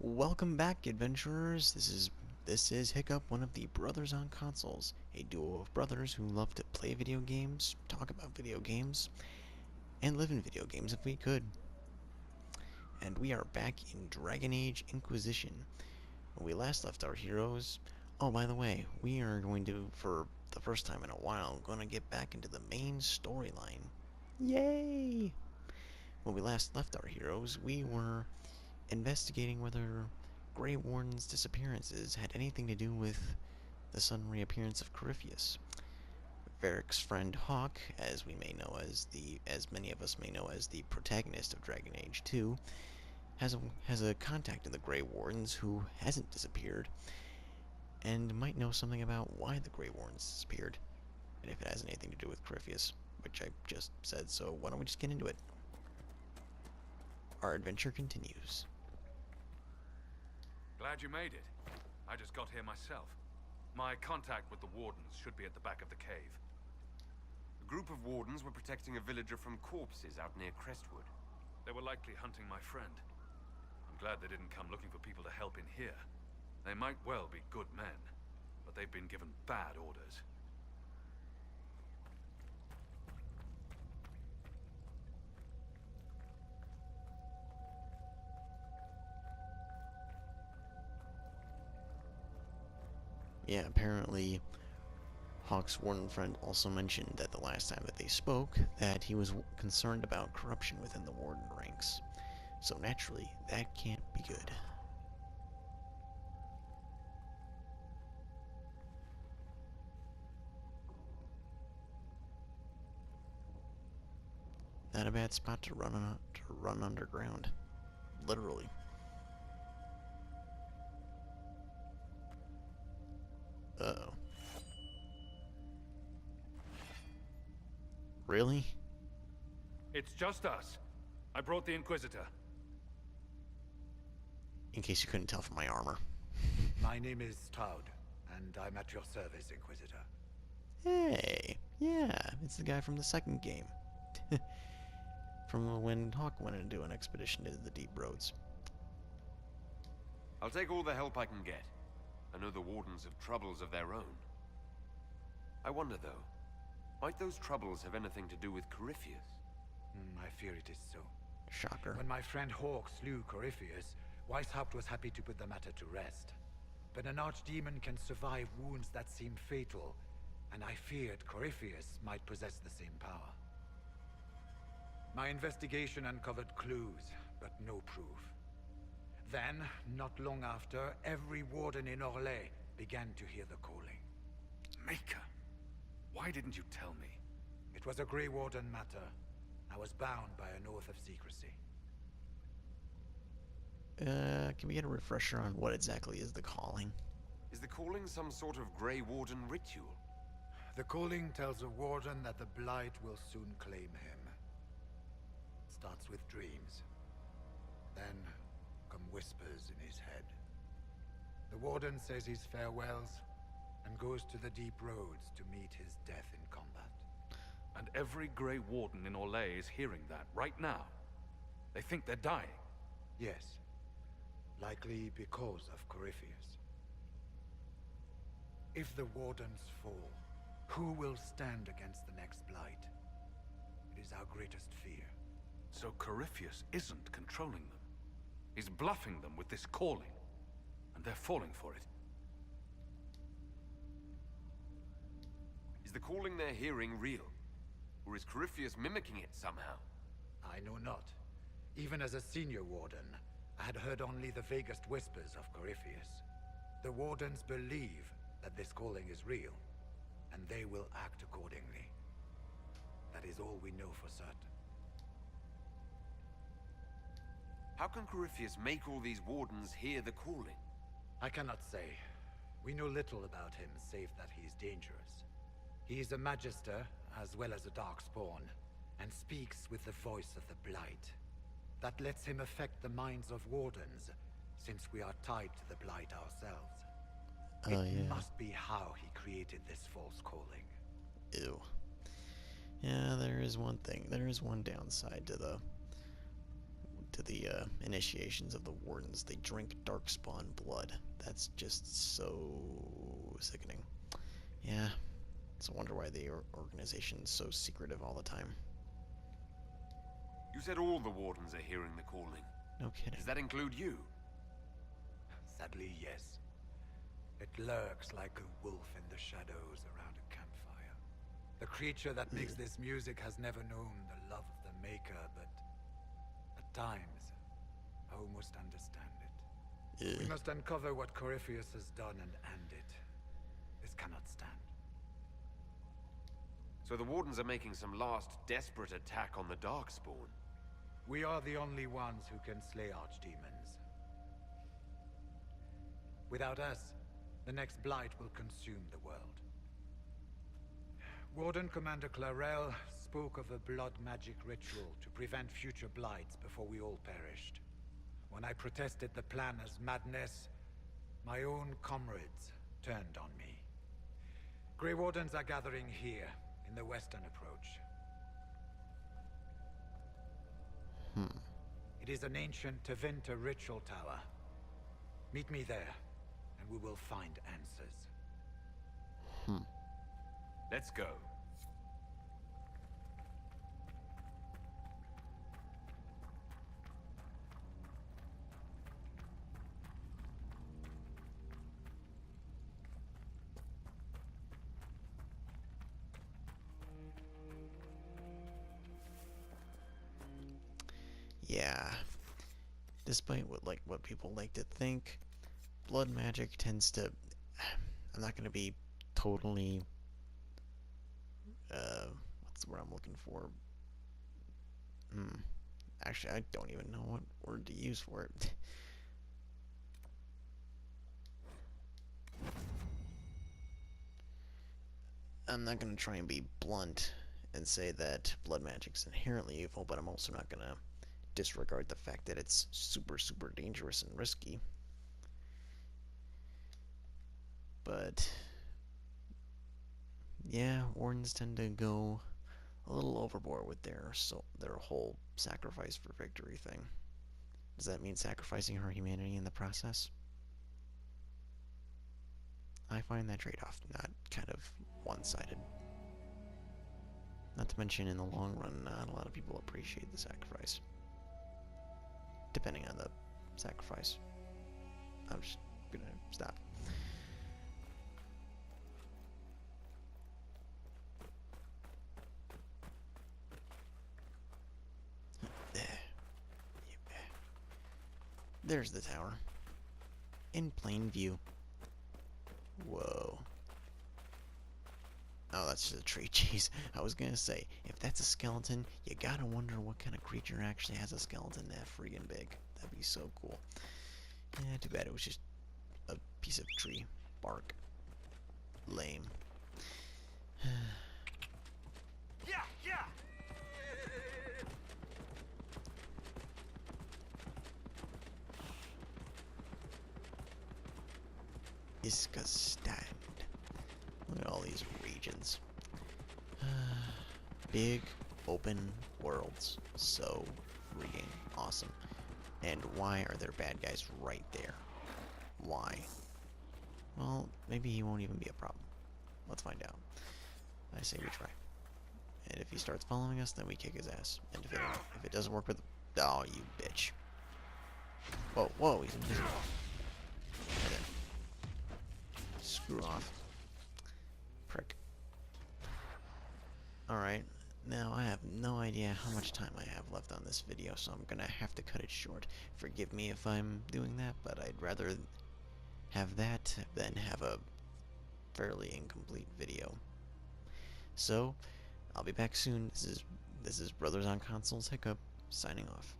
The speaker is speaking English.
Welcome back, adventurers. This is Hiccup, one of the brothers on consoles, a duo of brothers who love to play video games, talk about video games, and live in video games if we could. And we are back in Dragon Age Inquisition. When we last left our heroes, oh, by the way, we are going to, for the first time in a while, going to get back into the main storyline. Yay! When we last left our heroes, we were investigating whether Grey Wardens' disappearances had anything to do with the sudden reappearance of Corypheus. Varric's friend Hawk, as many of us may know as the protagonist of Dragon Age 2, has a contact in the Grey Wardens who hasn't disappeared, and might know something about why the Grey Wardens disappeared, and if it has anything to do with Corypheus, which I just said, so why don't we just get into it? Our adventure continues. Glad you made it. I just got here myself. My contact with the Wardens should be at the back of the cave. A group of Wardens were protecting a villager from corpses out near Crestwood. They were likely hunting my friend. I'm glad they didn't come looking for people to help in here. They might well be good men, but they've been given bad orders. Yeah, apparently Hawk's warden friend also mentioned that the last time that they spoke, that he was concerned about corruption within the warden ranks. So naturally, that can't be good. Not a bad spot to run underground. Literally. Uh-oh. Really? It's just us. I brought the Inquisitor. In case you couldn't tell from my armor. My name is Todd, and I'm at your service, Inquisitor. Hey, yeah, it's the guy from the second game. From when Hawk went into an expedition to the deep roads. I'll take all the help I can get. I know the Wardens have troubles of their own. I wonder, though, might those troubles have anything to do with Corypheus? I fear it is so. Shocker. When my friend Hawk slew Corypheus, Weishaupt was happy to put the matter to rest. But an archdemon can survive wounds that seem fatal, and I feared Corypheus might possess the same power. My investigation uncovered clues, but no proof. Then, not long after, every warden in Orlais began to hear the calling. Maker, why didn't you tell me? It was a Grey Warden matter. I was bound by an oath of secrecy. Can we get a refresher on what exactly is the calling? Is the calling some sort of Grey Warden ritual? The calling tells a warden that the blight will soon claim him. It starts with dreams. Then come whispers in his head. The warden says his farewells and goes to the deep roads to meet his death in combat. And every Grey Warden in Orlais is hearing that right now. They think they're dying. Yes. Likely because of Corypheus. If the wardens fall, who will stand against the next blight? It is our greatest fear. So Corypheus isn't controlling them. He's bluffing them with this calling, and they're falling for it. Is the calling they're hearing real? Or is Corypheus mimicking it somehow? I know not. Even as a senior warden, I had heard only the vaguest whispers of Corypheus. The wardens believe that this calling is real, and they will act accordingly. That is all we know for certain. How can Corypheus make all these Wardens hear the calling? I cannot say. We know little about him, save that he is dangerous. He is a Magister, as well as a darkspawn, and speaks with the voice of the Blight. That lets him affect the minds of Wardens, since we are tied to the Blight ourselves. It must be how he created this false calling. Ew. Yeah, there is one thing. There is one downside to to the initiations of the Wardens. They drink darkspawn blood. That's just so sickening. Yeah, it's a wonder why the organization's so secretive all the time. You said all the Wardens are hearing the calling. No kidding. Does that include you? Sadly, yes. It lurks like a wolf in the shadows around a campfire. The creature that makes this music has never known the love of the maker, but at times, I almost understand it. We must uncover what Corypheus has done and end it. This cannot stand. So the Wardens are making some last desperate attack on the darkspawn. We are the only ones who can slay archdemons. Without us, the next blight will consume the world. Warden Commander Clarel spoke of a blood magic ritual to prevent future blights before we all perished. When I protested the plan as madness, my own comrades turned on me. Grey Wardens are gathering here, in the western approach. It is an ancient Tevinter ritual tower. Meet me there, and we will find answers. Let's go. Yeah. Despite what people like to think, blood magic tends to... I'm not going to be totally... what's the word I'm looking for? Actually, I don't even know what word to use for it. I'm not going to try and be blunt and say that blood magic's inherently evil, but I'm also not going to disregard the fact that it's super, super dangerous and risky. But yeah, Wardens tend to go a little overboard with their whole sacrifice for victory thing. Does that mean sacrificing her humanity in the process? I find that trade-off not kind of one-sided. Not to mention, in the long run, not a lot of people appreciate the sacrifice. Depending on the sacrifice. I'm just gonna stop. There's the tower. In plain view. Whoa. Oh, that's just a tree. Jeez, I was gonna say, if that's a skeleton, you gotta wonder what kind of creature actually has a skeleton that friggin' big. That'd be so cool. Yeah, too bad it was just a piece of tree bark. Lame. Yeah, yeah. Iskastand. Look at all these regions. Big, open worlds. So freaking awesome. And why are there bad guys right there? Why? Well, maybe he won't even be a problem. Let's find out. I say we try. And if he starts following us, then we kick his ass. And if it doesn't work with... Oh, you bitch. Whoa, whoa, he's invisible. Okay, then. Screw off. Prick. Alright, now I have no idea how much time I have left on this video, so I'm gonna have to cut it short. Forgive me if I'm doing that, but I'd rather have that than have a fairly incomplete video. So, I'll be back soon. This is Brothers on Consoles Hiccup, signing off.